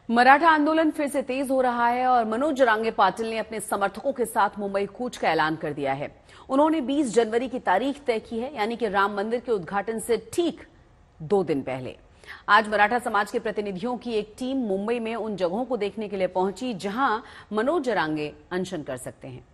मराठा आंदोलन फिर से तेज हो रहा है और मनोज जरांगे पाटिल ने अपने समर्थकों के साथ मुंबई कूच का ऐलान कर दिया है। उन्होंने 20 जनवरी की तारीख तय की है, यानी कि राम मंदिर के उद्घाटन से ठीक 2 दिन पहले। आज मराठा समाज के प्रतिनिधियों की एक टीम मुंबई में उन जगहों को देखने के लिए पहुंची जहां मनोज जरांगे अनशन कर सकते हैं।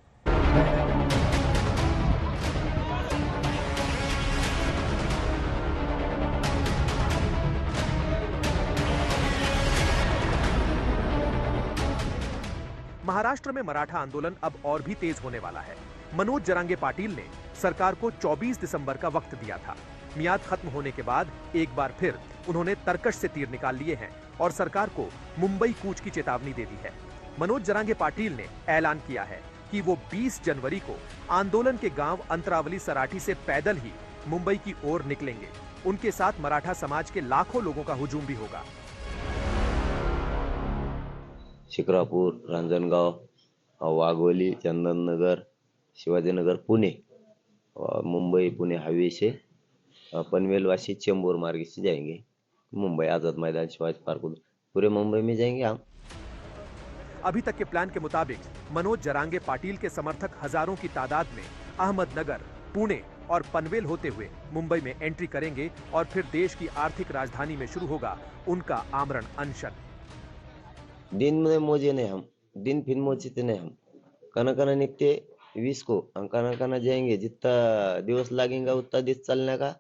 महाराष्ट्र में मराठा आंदोलन अब और भी तेज होने वाला है। मनोज जरांगे पाटिल ने सरकार को 24 दिसंबर का वक्त दिया था। मियाद खत्म होने के बाद एक बार फिर उन्होंने तरकश से तीर निकाल लिए हैं और सरकार को मुंबई कूच की चेतावनी दे दी है। मनोज जरांगे पाटिल ने ऐलान किया है कि वो 20 जनवरी को आंदोलन के गांव अंतरावली सराठी से पैदल ही मुंबई की ओर निकलेंगे। उनके साथ मराठा समाज के लाखों लोगों का हुजूम भी होगा। शिक्रापूर, रांजणगाव, वाघोली, चंदननगर, शिवाजीनगर, पुणे, मुंबई पुणे हाईवे से पनवेल वाशी चेंबूर मार्ग से जाएंगे। मुंबई आजाद मैदान, शिवाजी पार्क, पूरे मुंबई में जाएंगे हम। अभी तक के प्लान के मुताबिक मनोज जरांगे पाटिल के समर्थक हजारों की तादाद में अहमदनगर, पुणे और पनवेल होते हुए मुंबई में एंट्री करेंगे और फिर देश की आर्थिक राजधानी में शुरू होगा उनका आमरण अनशन। दिन में मोजे नहीं हम, दिन फिर मोचते नहीं हम। कना निकते 20 को, कना जाएंगे। जितना दिवस लगेगा उतना दिवस चलने का,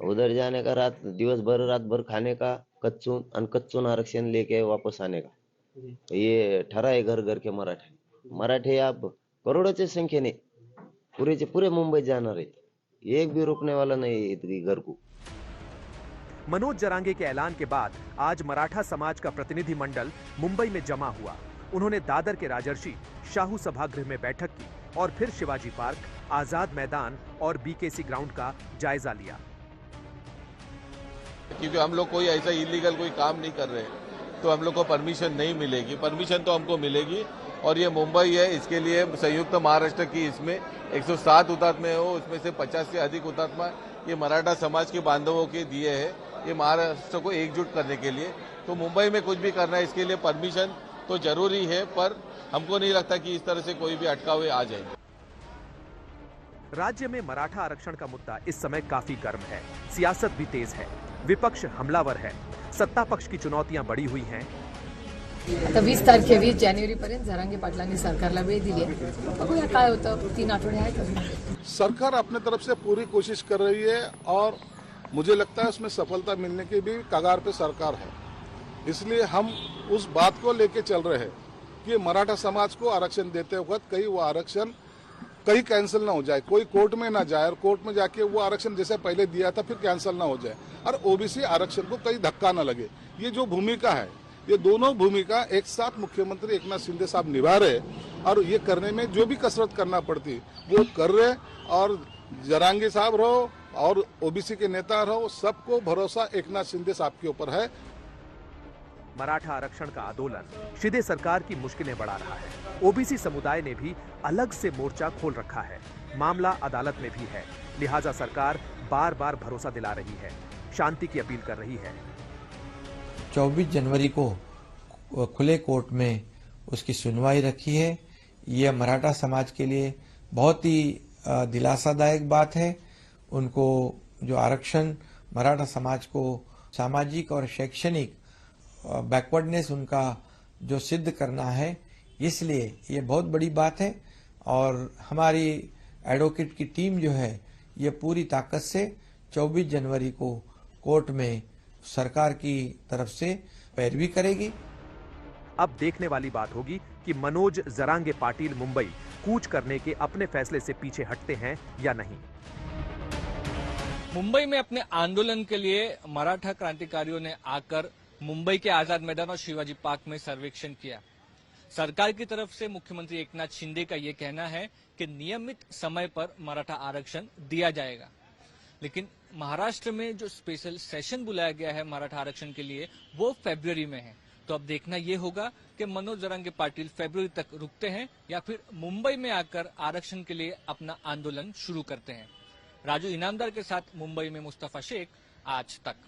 उधर जाने का, रात भर खाने का, कच्चून आरक्षण लेके वापस आने का। ये ठरा है घर घर के मराठे आप करोड़ों संख्या ने पूरे मुंबई जाना रहे, एक भी रुकने वाला नहीं है घर को। मनोज जरांगे के ऐलान के बाद आज मराठा समाज का प्रतिनिधि मंडल मुंबई में जमा हुआ। उन्होंने दादर के राजर्षि शाहू सभागृह में बैठक की और फिर शिवाजी पार्क, आजाद मैदान और बीकेसी ग्राउंड का जायजा लिया। क्योंकि हम लोग कोई ऐसा इलीगल कोई काम नहीं कर रहे, तो हम लोग को परमिशन नहीं मिलेगी। परमिशन तो हमको मिलेगी और ये मुंबई है, इसके लिए संयुक्त महाराष्ट्र की इसमें 107 हुतात्मे हो, उसमें से 50 से अधिक हुतात्मा ये मराठा समाज के बांधवों के दिए हैं, ये महाराष्ट्र को एकजुट करने के लिए। तो मुंबई में कुछ भी करना है, इसके लिए परमिशन तो जरूरी है, पर हमको नहीं लगता कि इस तरह से कोई भी अटकावे आ जाएंगे। राज्य में मराठा आरक्षण का मुद्दा इस समय काफी गर्म है। सियासत भी तेज है, विपक्ष हमलावर है, सत्ता पक्ष की चुनौतियां बड़ी हुई हैं। आता 20 तारखे 20 जानेवारीपर्यंत जरांगे पाटलांनी सरकारला वेळ दिली आहे। बघूया काय होतं, 3 आठवडे आहेत। सरकार अपने तरफ से पूरी कोशिश कर रही है और मुझे लगता है उसमें सफलता मिलने की भी कगार पे सरकार है। इसलिए हम उस बात को लेके चल रहे हैं कि मराठा समाज को आरक्षण देते वक्त कहीं वो आरक्षण कहीं कैंसिल ना हो जाए, कोई कोर्ट में ना जाए और कोर्ट में जाके वो आरक्षण जैसे पहले दिया था फिर कैंसिल ना हो जाए और ओबीसी आरक्षण को कहीं धक्का ना लगे। ये जो भूमिका है, ये दोनों भूमिका एक साथ मुख्यमंत्री एकनाथ शिंदे साहब निभा रहे और ये करने में जो भी कसरत करना पड़ती वो कर रहे। और जरांगे साहब रहो और ओबीसी के नेता रहो, सबको भरोसा एकनाथ शिंदे साहब के ऊपर है। मराठा आरक्षण का आंदोलन शिंदे सरकार की मुश्किलें बढ़ा रहा है। ओबीसी समुदाय ने भी अलग से मोर्चा खोल रखा है। मामला अदालत में भी है, लिहाजा सरकार बार बार भरोसा दिला रही है, शांति की अपील कर रही है। 24 जनवरी को खुले कोर्ट में उसकी सुनवाई रखी है। यह मराठा समाज के लिए बहुत ही दिलासादायक बात है। उनको जो आरक्षण मराठा समाज को सामाजिक और शैक्षणिक बैकवर्डनेस उनका जो सिद्ध करना है, इसलिए ये बहुत बड़ी बात है। और हमारी एडवोकेट की टीम जो है ये पूरी ताकत से 24 जनवरी को कोर्ट में सरकार की तरफ से पैरवी करेगी। अब देखने वाली बात होगी कि मनोज जरांगे पाटिल मुंबई कूच करने के अपने फैसले से पीछे हटते हैं या नहीं। मुंबई में अपने आंदोलन के लिए मराठा क्रांतिकारियों ने आकर मुंबई के आजाद मैदान और शिवाजी पार्क में सर्वेक्षण किया। सरकार की तरफ से मुख्यमंत्री एकनाथ शिंदे का यह कहना है कि नियमित समय पर मराठा आरक्षण दिया जाएगा, लेकिन महाराष्ट्र में जो स्पेशल सेशन बुलाया गया है मराठा आरक्षण के लिए वो फरवरी में है। तो अब देखना यह होगा कि मनोज जरांगे पाटिल फरवरी तक रुकते हैं या फिर मुंबई में आकर आरक्षण के लिए अपना आंदोलन शुरू करते हैं। राजू इनामदार के साथ मुंबई में मुस्तफा शेख, आज तक।